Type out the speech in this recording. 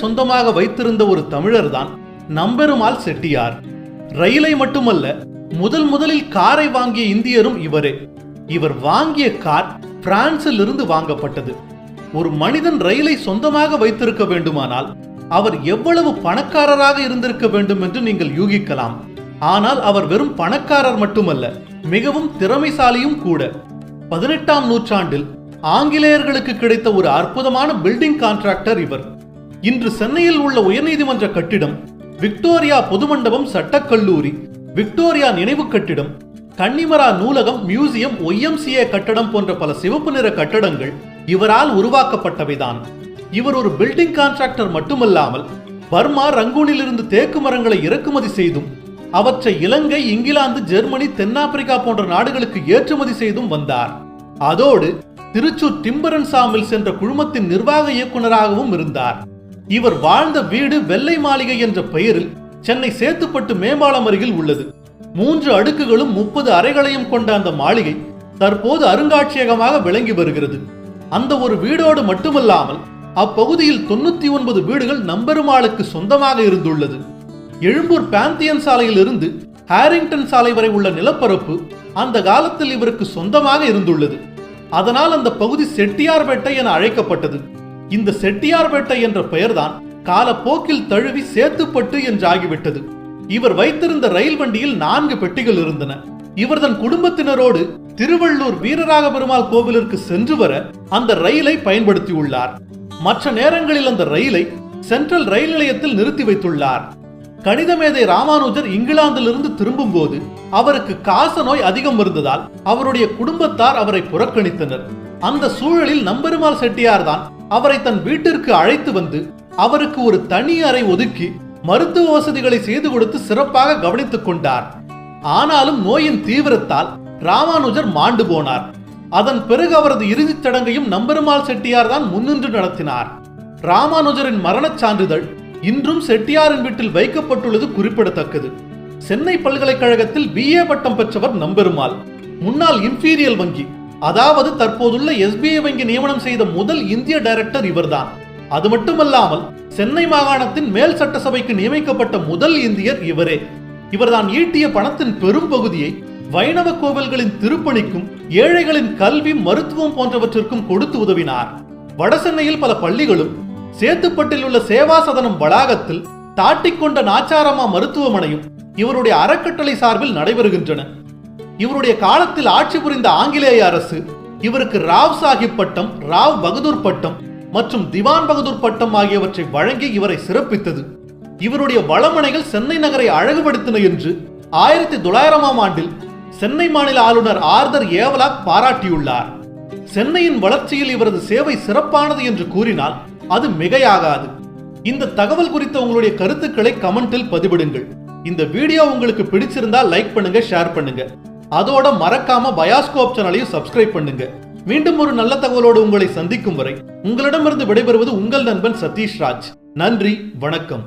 சொந்தமாக வைத்திருந்த ஒரு தமிழர் தான் நம்பெருமாள் செட்டியார். ரயிலை மட்டுமல்ல, முதலில் காரை வாங்கிய இந்தியரும் இவரே. இவர் வாங்கிய கார் பிரான்சில் இருந்து வாங்கப்பட்டது. ஒரு மனிதன் ரயிலை சொந்தமாக வைத்திருக்க வேண்டுமானால் அவர் எவ்வளவு பணக்காரராக இருந்திருக்க வேண்டும் என்று நீங்கள் யூகிக்கலாம். ஆனால் அவர் வெறும் பணக்காரர் மட்டுமல்ல, மிகவும் திறமைசாலியும் கூட. 18ஆம் நூற்றாண்டில் ஆங்கிலேயர்களுக்கு கிடைத்த ஒரு அற்புதமான பில்டிங் கான்ட்ராக்டர் இவர். இன்று சென்னையில் உள்ள உயர்நீதிமன்ற கட்டிடம், விக்டோரியா பொதுமண்டபம் சட்டக்கல்லூரி, விக்டோரியா நினைவு கட்டிடம், கன்னிமரா நூலகம், மியூசியம், YMCA கட்டடம் போன்ற பல சிவப்பு நிற கட்டடங்கள் இவரால் உருவாக்கப்பட்டவைதான். இவர் ஒரு பில்டிங் கான்ட்ராக்டர் மட்டுமல்லாமல் பர்மா, ரங்கூனில் இருந்து தேக்கு மரங்களை இறக்குமதி செய்தும் அவற்றை இலங்கை, இங்கிலாந்து, ஜெர்மனி, தென்னாப்பிரிக்கா போன்ற நாடுகளுக்கு ஏற்றுமதி செய்தும் வந்தார். அதோடு திருச்சூர் டிம்பர் அண்ட் சாமில்ஸ் என்ற குழுமத்தின் நிர்வாக இயக்குநராகவும் இருந்தார். இவர் வாழ்ந்த வீடு வெள்ளை மாளிகை என்ற பெயரில் சென்னை சேத்துப்பட்டு மேம்பாலம் அருகில் உள்ளது. 3 அடுக்குகளும் 30 அறைகளையும் கொண்ட அந்த மாளிகை தற்போது அருங்காட்சியகமாக விளங்கி வருகிறது. அந்த ஒரு வீடோடு மட்டுமல்லாமல் அப்பகுதியில் 99 வீடுகள் நம்பெருமாளுக்கு சொந்தமாக இருந்துள்ளது. எழும்பூர் பாந்தியன் சாலையில் இருந்து ஹாரிங்டன் சாலை வரை உள்ள நிலப்பரப்பு அந்த காலத்தில் இவருக்கு சொந்தமாக இருந்துள்ளது. அதனால் அந்த பகுதி செட்டியார்பேட்டை என அழைக்கப்பட்டது. இந்த செட்டியார்பேட்டை என்ற பெயர்தான் காலப்போக்கில் தழுவி சேத்துப்பட்டு என்றாகிவிட்டது. இவர் வைத்திருந்த ரயில் வண்டியில் 4 பெட்டிகள் இருந்தன. இவர் தன் குடும்பத்தினரோடு திருவள்ளூர் வீரராக பெருமாள் கோவிலிற்கு சென்று வர அந்த ரயிலை பயன்படுத்தியுள்ளார். மற்ற நேரங்களில் அந்த ரயிலை சென்ட்ரல் ரயில் நிலையத்தில் நிறுத்தி வைத்துள்ளார். கணித மேதை ராமானுஜர் இங்கிலாந்திலிருந்து திரும்பும் போது அவருக்கு காச நோய் அதிகம் இருந்ததால் அவருடைய குடும்பத்தார் அவரை புறக்கணித்தனர். அந்த சூழலில் நம்பெருமாள் செட்டியார் தான் அவரை தன் வீட்டிற்கு அழைத்து வந்து அவருக்கு ஒரு தனி அறை ஒதுக்கி மருத்துவ வசதிகளை செய்து கொடுத்து சிறப்பாக கவனித்துக் கொண்டார். ஆனாலும் நோயின் தீவிரத்தால் ராமானுஜர் மாண்டு போனார். அதன் பிறகு அவரது இறுதிச் சடங்கையும் நம்பெருமாள் செட்டியார் தான் முன்னின்று நடத்தினார். ராமானுஜரின் மரணச் சான்றிதழ் இன்றும் செட்டியாரின் வீட்டில் வைக்கப்பட்டுள்ளது குறிப்பிடத்தக்கது. சென்னை பல்கலைக்கழகத்தில் BA பட்டம் பெற்றவர் நம்பெருமாள். முன்னாள் இம்பீரியல் வங்கி, அதாவது தற்போதுள்ள SBI வங்கி நியமனம் செய்த முதல் இந்திய டைரக்டர் இவர்தான். அது மட்டுமல்லாமல் சென்னை மாகாணத்தின் மேல் சட்டசபைக்கு நியமிக்கப்பட்ட முதல் இந்தியர் இவரே. இவர்தான் ஈட்டிய பணத்தின் பெரும் பகுதியை வைணவ கோவில்களின் திருப்பணிக்கும் ஏழைகளின் கல்வி, மருத்துவம் போன்றவற்றிற்கும் கொடுத்து உதவினார். வடசென்னையில் பல பள்ளிகளும், சேத்துப்பட்டில் உள்ள சேவா சதனம் வளாகத்தில் தாட்டிக்கொண்ட நாச்சாரம்மா மருத்துவமனையும் இவருடைய அறக்கட்டளை சார்பில் நடைபெறுகின்றன. இவருடைய காலத்தில் ஆட்சி புரிந்த ஆங்கிலேய அரசு இவருக்கு ராவ் சாஹிப் பட்டம், ராவ் பகதூர் பட்டம் மற்றும் திவான் பகதூர் பட்டம் ஆகியவற்றை வழங்கி இவரை சிறப்பித்தது. இவருடைய வளமனைகள் சென்னை நகரை அழகுபடுத்தின என்று 1900ஆம் ஆண்டில் சென்னை மாநில ஆளுநர் ஆர்தர் ஏவலாக் பாராட்டியுள்ளார். சென்னையின் வளர்ச்சியில் இவரது சேவை சிறப்பானது என்று கூறினால் அது மிகையாகாது. இந்த தகவல் குறித்த உங்களுடைய கருத்துக்களை கமெண்டில் பதிவிடுங்கள். இந்த வீடியோ உங்களுக்கு பிடிச்சிருந்தால் லைக் பண்ணுங்க, ஷேர் பண்ணுங்க. அதோட மறக்காம பயாஸ்கோப் சேனலையும் சப்ஸ்கிரைப் பண்ணுங்க. மீண்டும் ஒரு நல்ல தகவலோடு உங்களை சந்திக்கும் வரை உங்களிடமிருந்து விடைபெறுவது உங்கள் நண்பன் சதீஷ் ராஜ். நன்றி, வணக்கம்.